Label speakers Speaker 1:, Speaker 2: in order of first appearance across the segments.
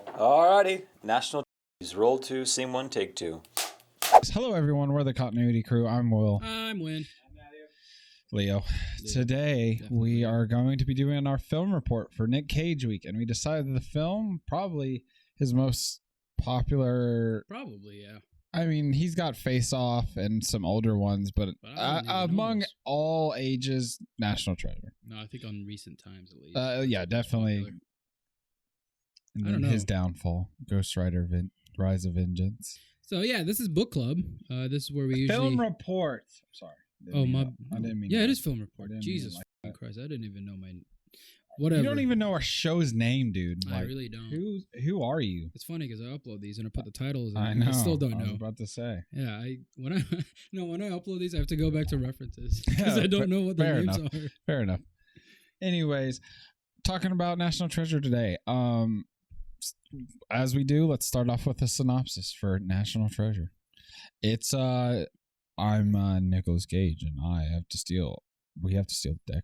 Speaker 1: Alrighty, National Treasures. Roll 2, Scene 1, Take 2.
Speaker 2: Hello, everyone. We're the Continuity Crew. I'm Will.
Speaker 3: I'm Win.
Speaker 2: Leo. Today, we are going to be doing our film report for Nick Cage week, and we decided the film, probably his most popular...
Speaker 3: Probably, yeah.
Speaker 2: I mean, he's got Face Off and some older ones, but among all ages, National Treasure.
Speaker 3: No, I think on recent times, at least.
Speaker 2: Yeah, definitely. And then his downfall, Ghost Rider, Rise of Vengeance.
Speaker 3: So, yeah, this is book club. This is where we usually...
Speaker 2: Film report. Sorry.
Speaker 3: I didn't mean... Yeah, it is film report. Jesus Christ, I didn't even know my... Whatever.
Speaker 2: You don't even know our show's name, dude.
Speaker 3: I really don't.
Speaker 2: Who are you?
Speaker 3: It's funny because I upload these and I put the titles in.
Speaker 2: I know.
Speaker 3: I still don't know.
Speaker 2: I was about to say.
Speaker 3: Yeah, when I upload these, I have to go back to references because I don't know what the names are.
Speaker 2: Fair enough. Anyways, talking about National Treasure today. As we do, let's start off with a synopsis for National Treasure. It's I'm Nicolas Cage, and we have to steal the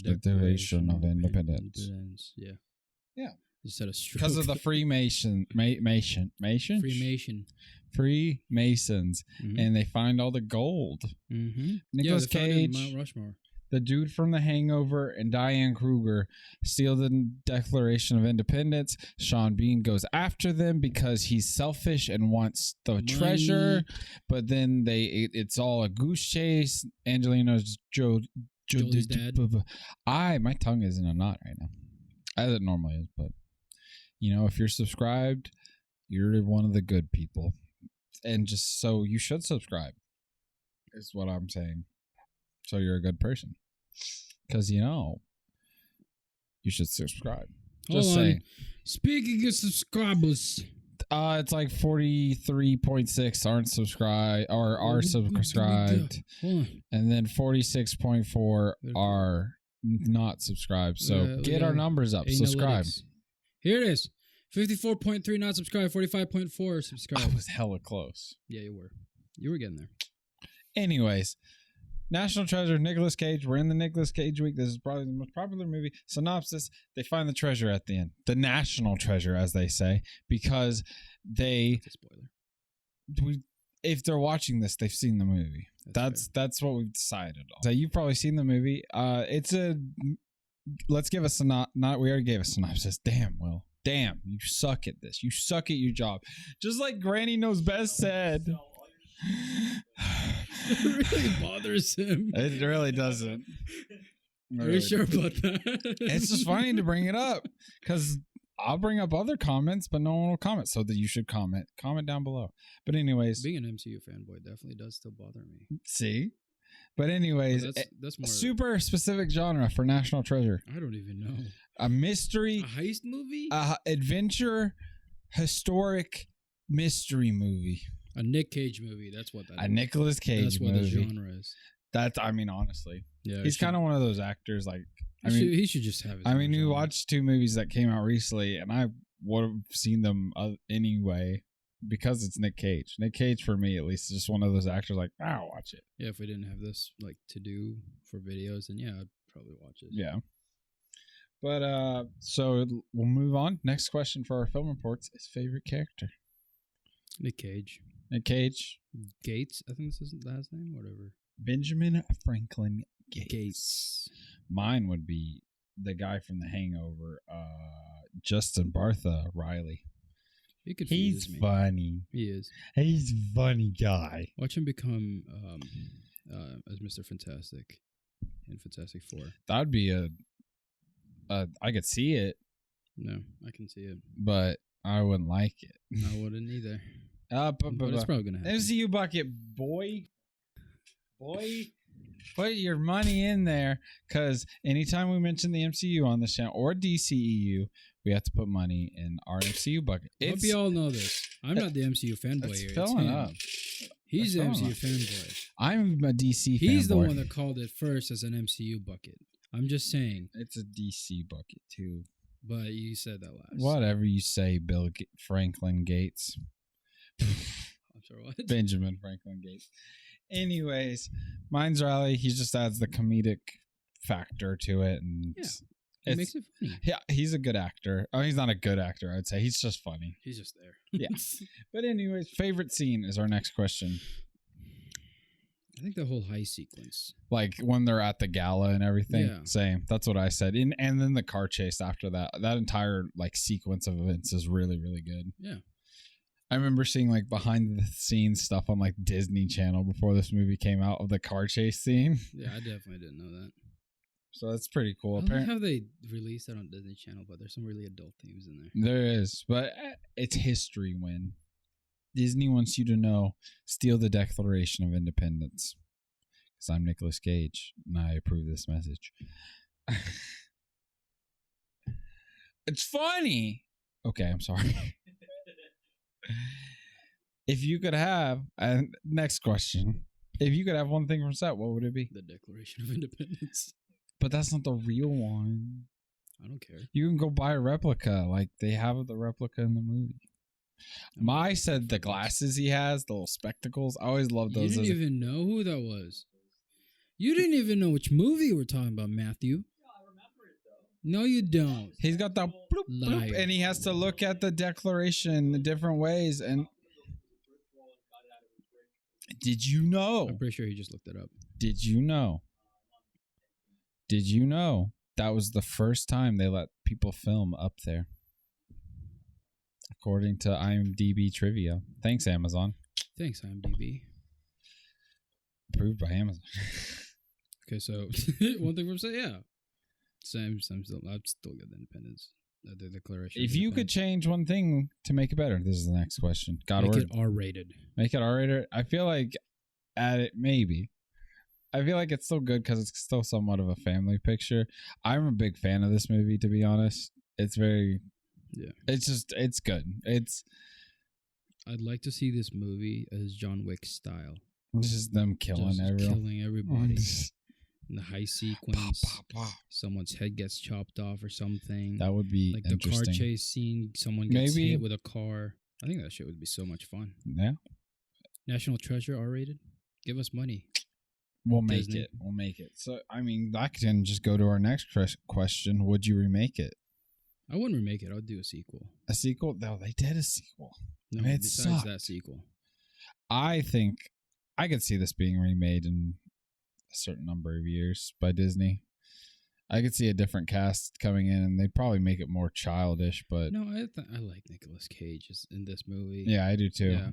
Speaker 2: Declaration of Independence.
Speaker 3: Yeah.
Speaker 2: Yeah.
Speaker 3: Just had a stroke.
Speaker 2: Because of the Freemasons, and they find all the gold.
Speaker 3: Mm-hmm.
Speaker 2: Nicolas Cage,
Speaker 3: Mount Rushmore.
Speaker 2: The dude from The Hangover, and Diane Kruger steal the Declaration of Independence. Sean Bean goes after them because he's selfish and wants the treasure, but then it's all a goose chase. Angelina's Jolie's dad. My tongue is in a knot right now, as it normally is. But if you're subscribed, you're one of the good people, and just so you should subscribe. Is what I'm saying. So you're a good person, because you should subscribe. Just saying.
Speaker 3: Speaking of subscribers,
Speaker 2: it's like 43.6 aren't subscribed or are subscribed, and then 46.4 are not subscribed. So get our numbers up. Subscribe.
Speaker 3: Here it is. 54.3 not subscribed. 45.4 subscribed.
Speaker 2: I was hella close.
Speaker 3: Yeah, you were. You were getting there.
Speaker 2: Anyways. National Treasure, Nicolas Cage. We're in the Nicolas Cage week. This is probably the most popular movie. Synopsis: they find the treasure at the end. The national treasure, as they say, because
Speaker 3: That's a spoiler.
Speaker 2: if they're watching this, they've seen the movie. That's what we've decided on. So you've probably seen the movie. Let's give a we already gave a synopsis. Damn, Will. Damn, you suck at this. You suck at your job. Just like Granny Knows Best said.
Speaker 3: It really bothers him.
Speaker 2: It really doesn't.
Speaker 3: Are you sure about that?
Speaker 2: It's just funny to bring it up because I'll bring up other comments, but no one will comment. So that you should comment. Comment down below. But anyways,
Speaker 3: being an MCU fanboy definitely does still bother me.
Speaker 2: See, but anyways,
Speaker 3: that's more
Speaker 2: a super specific genre for National Treasure.
Speaker 3: I don't even know.
Speaker 2: A mystery,
Speaker 3: a heist movie,
Speaker 2: adventure, historic mystery movie.
Speaker 3: A Nick Cage movie. That's what that is.
Speaker 2: A Nicolas Cage movie.
Speaker 3: That's what the genre is.
Speaker 2: Honestly.
Speaker 3: Yeah.
Speaker 2: He's kind of one of those actors
Speaker 3: he should just have his
Speaker 2: we watched two movies that came out recently, and I would have seen them anyway because it's Nick Cage. Nick Cage, for me at least, is just one of those actors I'll watch it.
Speaker 3: Yeah, if we didn't have this to do for videos, then yeah, I'd probably watch it.
Speaker 2: Yeah. But so we'll move on. Next question for our film reports is favorite character.
Speaker 3: Nick Cage.
Speaker 2: Nick Cage.
Speaker 3: Gates, I think this is the last name, whatever.
Speaker 2: Benjamin Franklin Gates.
Speaker 3: Gates.
Speaker 2: Mine would be the guy from The Hangover, Justin Bartha Riley. He's funny.
Speaker 3: He is.
Speaker 2: He's a funny guy.
Speaker 3: Watch him become as Mr. Fantastic in Fantastic Four.
Speaker 2: That'd be I could see it.
Speaker 3: No, I can see it.
Speaker 2: But I wouldn't like it.
Speaker 3: I wouldn't either.
Speaker 2: But
Speaker 3: it's probably gonna happen.
Speaker 2: MCU bucket, boy, put your money in there, because anytime we mention the MCU on this channel or DCEU, we have to put money in our MCU bucket.
Speaker 3: I hope you all know this. I'm not the MCU fanboy here.
Speaker 2: Filling up.
Speaker 3: He's the MCU fanboy.
Speaker 2: I'm a DC fanboy.
Speaker 3: He's the one that called it first as an MCU bucket. I'm just saying.
Speaker 2: It's a DC bucket too.
Speaker 3: But you said that last.
Speaker 2: Whatever you say, Franklin Gates.
Speaker 3: I'm sorry, what?
Speaker 2: Benjamin Franklin Gates. Anyways, mine's Riley. He just adds the comedic factor to it, and
Speaker 3: He makes it funny.
Speaker 2: Yeah, he's a good actor. Oh, he's not a good actor, I'd say. He's just funny.
Speaker 3: He's just there.
Speaker 2: Yeah. But anyways, favorite scene is our next question.
Speaker 3: I think the whole heist sequence.
Speaker 2: Like when they're at the gala and everything.
Speaker 3: Yeah.
Speaker 2: Same. That's what I said. And then the car chase after that. That entire like sequence of events is really, really good.
Speaker 3: Yeah.
Speaker 2: I remember seeing like behind the scenes stuff on like Disney Channel before this movie came out of the car chase scene.
Speaker 3: Yeah, I definitely didn't know that.
Speaker 2: So that's pretty cool.
Speaker 3: I love how they released that on Disney Channel, but there's some really adult themes in there.
Speaker 2: There is, but it's history win. Disney wants you to know, steal the Declaration of Independence. Because I'm Nicolas Cage, and I approve this message. It's funny. Okay, I'm sorry. If you could have, next question. If you could have one thing from set, what would it be?
Speaker 3: The Declaration of Independence.
Speaker 2: But that's not the real one.
Speaker 3: I don't care.
Speaker 2: You can go buy a replica. Like, they have the replica in the movie. Mai said the glasses he has, the little spectacles. I always loved those.
Speaker 3: You didn't even know who that was. You didn't even know which movie we're talking about, Matthew. No, you don't.
Speaker 2: He's got the bloop, bloop, and he has to look at the Declaration in different ways. And did you know?
Speaker 3: I'm pretty sure he just looked it up.
Speaker 2: Did you know? Did you know that was the first time they let people film up there? According to IMDb trivia. Thanks, Amazon.
Speaker 3: Thanks, IMDb.
Speaker 2: Approved by Amazon.
Speaker 3: Okay, so one thing from say, yeah. I'd still get the Independence. The Declaration.
Speaker 2: If you could change one thing to make it better, this is the next question.
Speaker 3: Make it R-rated.
Speaker 2: Make it R-rated. I feel like maybe. I feel like it's still good because it's still somewhat of a family picture. I'm a big fan of this movie, to be honest. It's very... Yeah. It's good.
Speaker 3: I'd like to see this movie as John Wick style.
Speaker 2: Just them killing everyone.
Speaker 3: Killing everybody. In the high sequence, someone's head gets chopped off or something.
Speaker 2: That would be
Speaker 3: like the car chase scene. Someone gets hit with a car. I think that shit would be so much fun.
Speaker 2: Yeah.
Speaker 3: National Treasure R-rated. Give us money.
Speaker 2: We'll make it. We'll make it. So, I mean, that can just go to our next question. Would you remake it?
Speaker 3: I wouldn't remake it. I'd do a sequel.
Speaker 2: A sequel? No, they did a sequel.
Speaker 3: No, besides that sequel.
Speaker 2: I think I could see this being remade in a certain number of years by Disney. I could see a different cast coming in, and they'd probably make it more childish. But
Speaker 3: no, I like Nicolas Cage in this movie.
Speaker 2: Yeah, I do too. Yeah.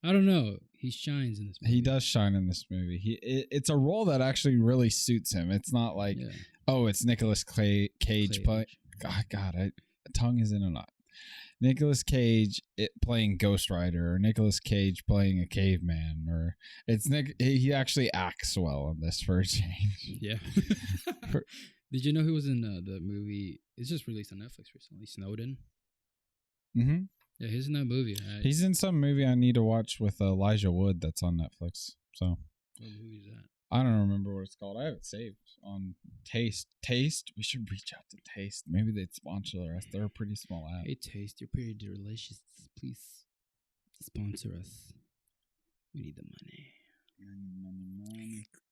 Speaker 3: I don't know. He shines in this movie.
Speaker 2: He does shine in this movie. It's a role that actually really suits him. It's not like, it's Nicolas Cage playing. God, tongue is in a knot. Nicolas Cage playing Ghost Rider, or Nicolas Cage playing a caveman, or he actually acts well in this for a change.
Speaker 3: Yeah. Did you know he was in the movie? It's just released on Netflix recently. Snowden.
Speaker 2: Mm-hmm.
Speaker 3: Yeah, he's in that movie.
Speaker 2: He's in some movie I need to watch with Elijah Wood that's on Netflix. So.
Speaker 3: What movie is that?
Speaker 2: I don't remember what it's called. I have it saved on Taste. Taste? We should reach out to Taste. Maybe they'd sponsor us. They're a pretty small app.
Speaker 3: Hey, Taste, you're pretty delicious. Please sponsor us. We need the money.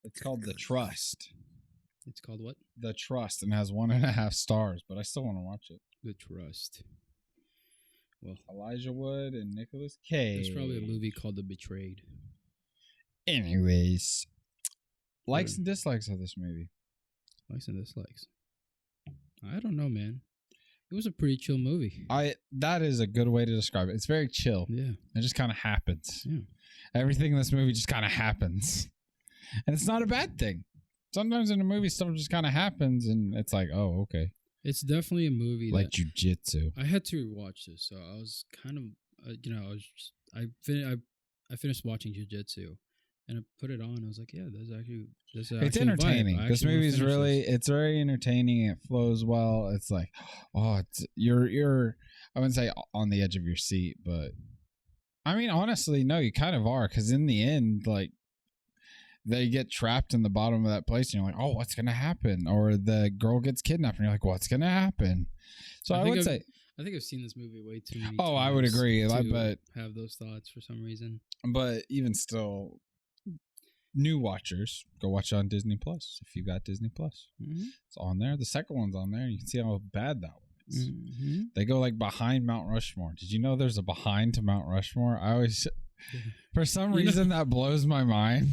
Speaker 2: It's called The Trust.
Speaker 3: It's called what?
Speaker 2: The Trust, and has 1.5 stars, but I still want to watch it.
Speaker 3: The Trust. Well,
Speaker 2: Elijah Wood and Nicolas Cage.
Speaker 3: There's probably a movie called The Betrayed.
Speaker 2: Anyways, likes and dislikes of this movie.
Speaker 3: Likes and dislikes. I don't know, man. It was a pretty chill movie.
Speaker 2: That is a good way to describe it. It's very chill.
Speaker 3: Yeah.
Speaker 2: It just kind of happens.
Speaker 3: Yeah.
Speaker 2: Everything in this movie just kind of happens. And it's not a bad thing. Sometimes in a movie, stuff just kind of happens, and it's like, oh, okay.
Speaker 3: It's definitely a movie
Speaker 2: like jujitsu.
Speaker 3: I had to watch this, so I was kind of, I finished watching jujitsu, and I put it on. I was like, yeah, it's
Speaker 2: entertaining. This movie is it's very entertaining. It flows well. It's like, you're I wouldn't say on the edge of your seat, but I mean, honestly, no, you kind of are, because in the end, like, they get trapped in the bottom of that place, and you're like, oh, what's going to happen? Or the girl gets kidnapped, and you're like, what's going to happen? So I would say...
Speaker 3: I think I've seen this movie way too many times.
Speaker 2: Oh, I would agree.
Speaker 3: But have those thoughts for some reason.
Speaker 2: But even still... new watchers, go watch it on Disney Plus if you got Disney Plus.
Speaker 3: Mm-hmm.
Speaker 2: It's on there. The second one's on there. You can see how bad that one is.
Speaker 3: Mm-hmm.
Speaker 2: They go like behind Mount Rushmore. Did you know there's a behind to Mount Rushmore? I always, for some reason, that blows my mind.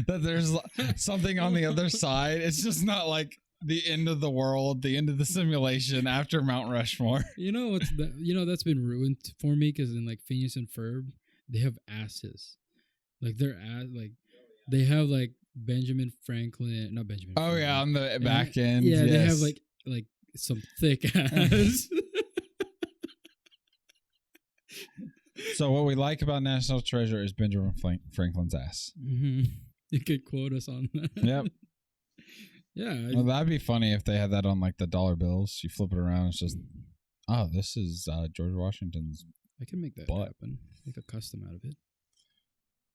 Speaker 2: That there's something on the other side. It's just not like the end of the world, the end of the simulation after Mount Rushmore.
Speaker 3: You know what's that? You know that's been ruined for me because in like Phineas and Ferb, they have asses. Like they have like Benjamin Franklin, not Benjamin.
Speaker 2: Oh
Speaker 3: Franklin.
Speaker 2: yeah, on the back end.
Speaker 3: Yeah,
Speaker 2: yes.
Speaker 3: they have like some thick ass.
Speaker 2: So what we like about National Treasure is Benjamin Franklin's ass.
Speaker 3: Mm-hmm. You could quote us on that.
Speaker 2: Yep.
Speaker 3: Yeah.
Speaker 2: Well, that'd be funny if they had that on like the dollar bills. You flip it around, it's just, oh, this is George Washington's.
Speaker 3: I can make that
Speaker 2: butt.
Speaker 3: happen. Make a custom out of it.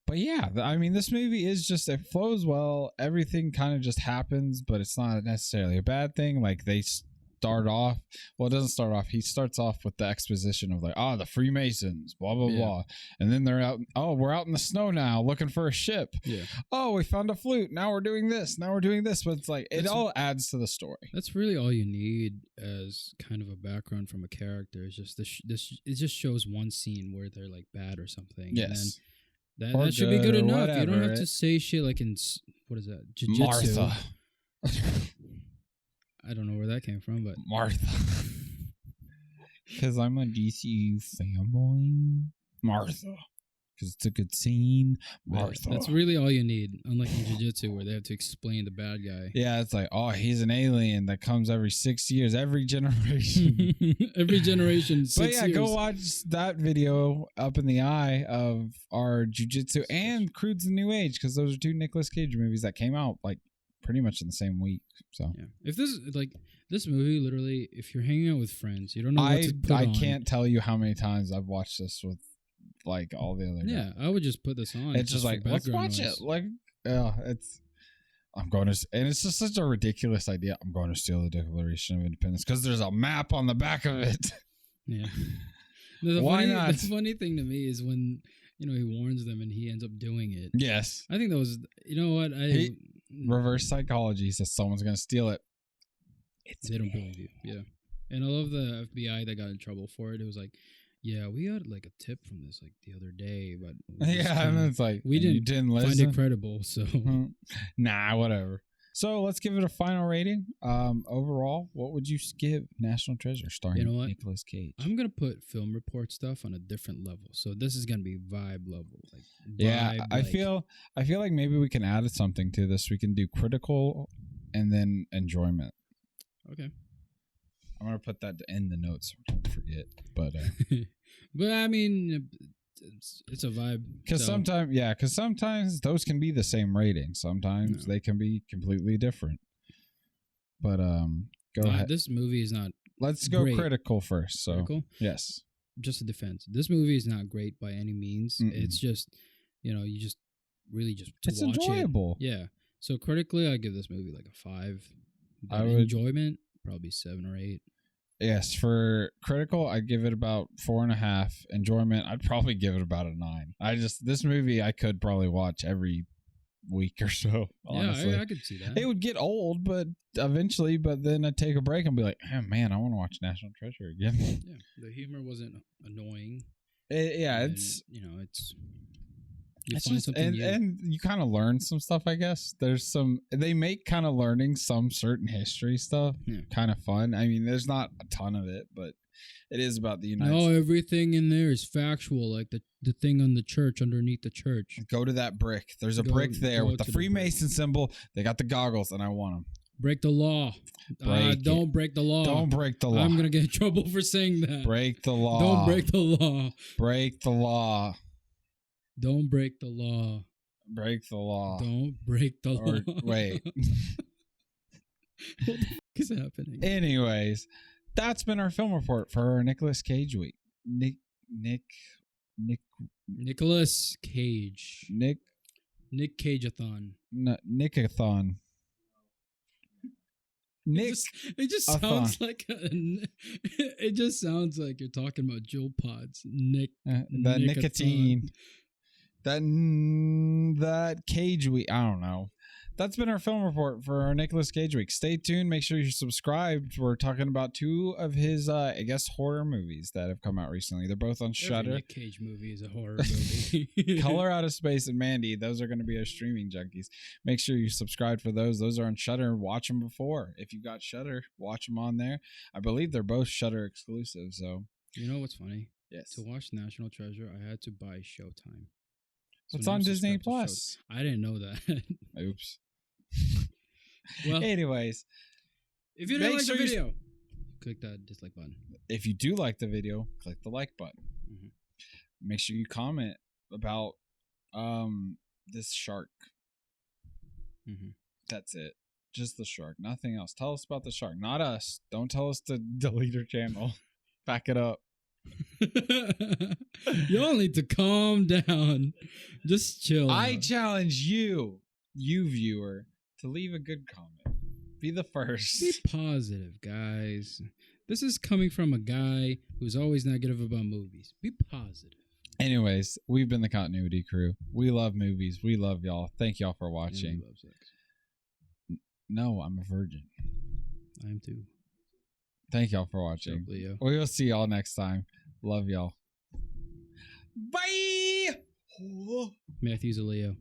Speaker 2: But yeah, I mean, this movie is just, it flows well. Everything kind of just happens, but it's not necessarily a bad thing. Like they start off, well, it doesn't start off. He starts off with the exposition of like, oh, the Freemasons, blah, blah, blah. And then they're out. Oh, we're out in the snow now looking for a ship.
Speaker 3: Yeah.
Speaker 2: Oh, we found a flute. Now we're doing this. Now we're doing this. But it's like, it all adds to the story.
Speaker 3: That's really all you need as kind of a background from a character. It's just it just shows one scene where they're like bad or something.
Speaker 2: Yes.
Speaker 3: And then that should be good
Speaker 2: or
Speaker 3: enough.
Speaker 2: whatever.
Speaker 3: You don't have to say shit like in, what is that? Jiu-jitsu.
Speaker 2: Martha.
Speaker 3: I don't know where that came from, but
Speaker 2: Martha. Because I'm a DCU fanboy. Martha. Because it's a good scene. Martha.
Speaker 3: that's really all you need. Unlike in Jiu-Jitsu where they have to explain the bad guy.
Speaker 2: Yeah, it's like, oh, he's an alien that comes every 6 years, every generation.
Speaker 3: Every generation, 6
Speaker 2: But yeah,
Speaker 3: years.
Speaker 2: go watch that video up in the eye of our Jiu-Jitsu and Crude's the New Age, because those are two Nicolas Cage movies that came out like pretty much in the same week. So
Speaker 3: Yeah. If this movie, literally, if you're hanging out with friends, you don't know what to put on.
Speaker 2: I can't tell you how many times I've watched this with like all the other
Speaker 3: Yeah, I would just put this on.
Speaker 2: It's just like, let's watch it. Like, yeah, I'm going to, and it's just such a ridiculous idea. I'm going to steal the Declaration of Independence because there's a map on the back of it.
Speaker 3: Yeah.
Speaker 2: Why not?
Speaker 3: The funny thing to me is when, he warns them and he ends up doing it.
Speaker 2: Yes.
Speaker 3: I think that was, you know what?
Speaker 2: Reverse psychology says someone's going to steal it.
Speaker 3: They don't believe you. Yeah. And I love the FBI that got in trouble for it. It was like, yeah, we got like a tip from this like the other day, but
Speaker 2: and it's like
Speaker 3: we didn't
Speaker 2: listen.
Speaker 3: find it credible. So
Speaker 2: nah, whatever. So let's give it a final rating. Overall, what would you give National Treasure starring Nicolas Cage?
Speaker 3: I'm gonna put film report stuff on a different level. So this is gonna be vibe level. Like
Speaker 2: vibe, I feel like maybe we can add something to this. We can do critical and then enjoyment.
Speaker 3: Okay.
Speaker 2: I'm gonna put that in the notes so I don't forget. But
Speaker 3: but I mean, it's a vibe.
Speaker 2: Because sometimes those can be the same rating. Sometimes they can be completely different. But go ahead.
Speaker 3: This movie is not.
Speaker 2: Let's go
Speaker 3: great.
Speaker 2: critical first. So
Speaker 3: critical?
Speaker 2: Yes,
Speaker 3: just a defense. This movie is not great by any means.
Speaker 2: Mm-mm.
Speaker 3: It's just you just really just to
Speaker 2: it's
Speaker 3: watch
Speaker 2: enjoyable.
Speaker 3: It. Yeah. So critically, I give this movie like a 5.
Speaker 2: I would
Speaker 3: enjoyment probably 7 or 8.
Speaker 2: Yes, for critical, I'd give it about 4.5. Enjoyment, I'd probably give it about a 9. This movie I could probably watch every week or so. Honestly.
Speaker 3: Yeah, I could see that.
Speaker 2: It would get old, but eventually. But then I'd take a break and be like, oh, man, I want to watch National Treasure again.
Speaker 3: Yeah, the humor wasn't annoying.
Speaker 2: It's
Speaker 3: you
Speaker 2: it's
Speaker 3: find
Speaker 2: just,
Speaker 3: something new.
Speaker 2: and you kind of learn some stuff, I guess. They make kind of learning some certain history stuff kind of fun. I mean, there's not a ton of it, but it is about the United States.
Speaker 3: No, everything in there is factual, like the thing on the church, underneath the church.
Speaker 2: Go to that brick. There's a brick there with the Freemason symbol. They got the goggles, and I want them.
Speaker 3: Break the law. Don't break the law.
Speaker 2: Don't break the law.
Speaker 3: I'm going to get in trouble for saying that.
Speaker 2: Break the law.
Speaker 3: Don't break the law.
Speaker 2: Break the law.
Speaker 3: Don't break the law.
Speaker 2: Break the law.
Speaker 3: Don't break the law.
Speaker 2: Wait.
Speaker 3: What the fuck is happening?
Speaker 2: Anyways, that's been our film report for our Nicolas Cage week.
Speaker 3: Nicolas Cage.
Speaker 2: Nick
Speaker 3: Cage-a-thon.
Speaker 2: Nickathon. Nick.
Speaker 3: It just sounds like it just sounds like you're talking about Juul pods.
Speaker 2: The nicotine. that Cage week. I don't know. That's been our film report for our Nicolas Cage week. Stay tuned. Make sure you're subscribed. We're talking about 2 of his, I guess, horror movies that have come out recently. They're both on Shudder.
Speaker 3: Nick Cage movie is a horror movie.
Speaker 2: Color Out of Space and Mandy. Those are going to be our streaming junkies. Make sure you subscribe for those. Those are on Shudder. Watch them before. If you've got Shudder, watch them on there. I believe they're both Shudder exclusive. So
Speaker 3: You know what's funny?
Speaker 2: yes,
Speaker 3: To watch National Treasure, I had to buy Showtime. So
Speaker 2: it's
Speaker 3: now
Speaker 2: on
Speaker 3: I'm
Speaker 2: Disney
Speaker 3: subscribed to
Speaker 2: Plus.
Speaker 3: I didn't know that.
Speaker 2: Oops.
Speaker 3: Well,
Speaker 2: Anyways,
Speaker 3: if you didn't
Speaker 2: make
Speaker 3: like
Speaker 2: sure
Speaker 3: the
Speaker 2: you-
Speaker 3: video, click that dislike button.
Speaker 2: if you do like the video, click the like button.
Speaker 3: Mhm.
Speaker 2: Make sure you comment about this shark.
Speaker 3: Mm-hmm.
Speaker 2: That's it. Just the shark. Nothing else. Tell us about the shark. Not us. Don't tell us to delete our channel. Back it up.
Speaker 3: Y'all need to calm down. Just chill.
Speaker 2: I
Speaker 3: out.
Speaker 2: challenge you, viewer, to leave a good comment. Be the first.
Speaker 3: Be positive, guys. This is coming from a guy who's always negative about movies. Be positive.
Speaker 2: Anyways, we've been the Continuity Crew. We love movies. We love y'all. Thank y'all for
Speaker 3: And
Speaker 2: watching.
Speaker 3: we love sex.
Speaker 2: No, I'm a virgin.
Speaker 3: I am too.
Speaker 2: Thank y'all for
Speaker 3: Shut
Speaker 2: watching.
Speaker 3: up, Leo.
Speaker 2: We will see y'all next time. Love y'all. Bye.
Speaker 3: Matthew's a Leo.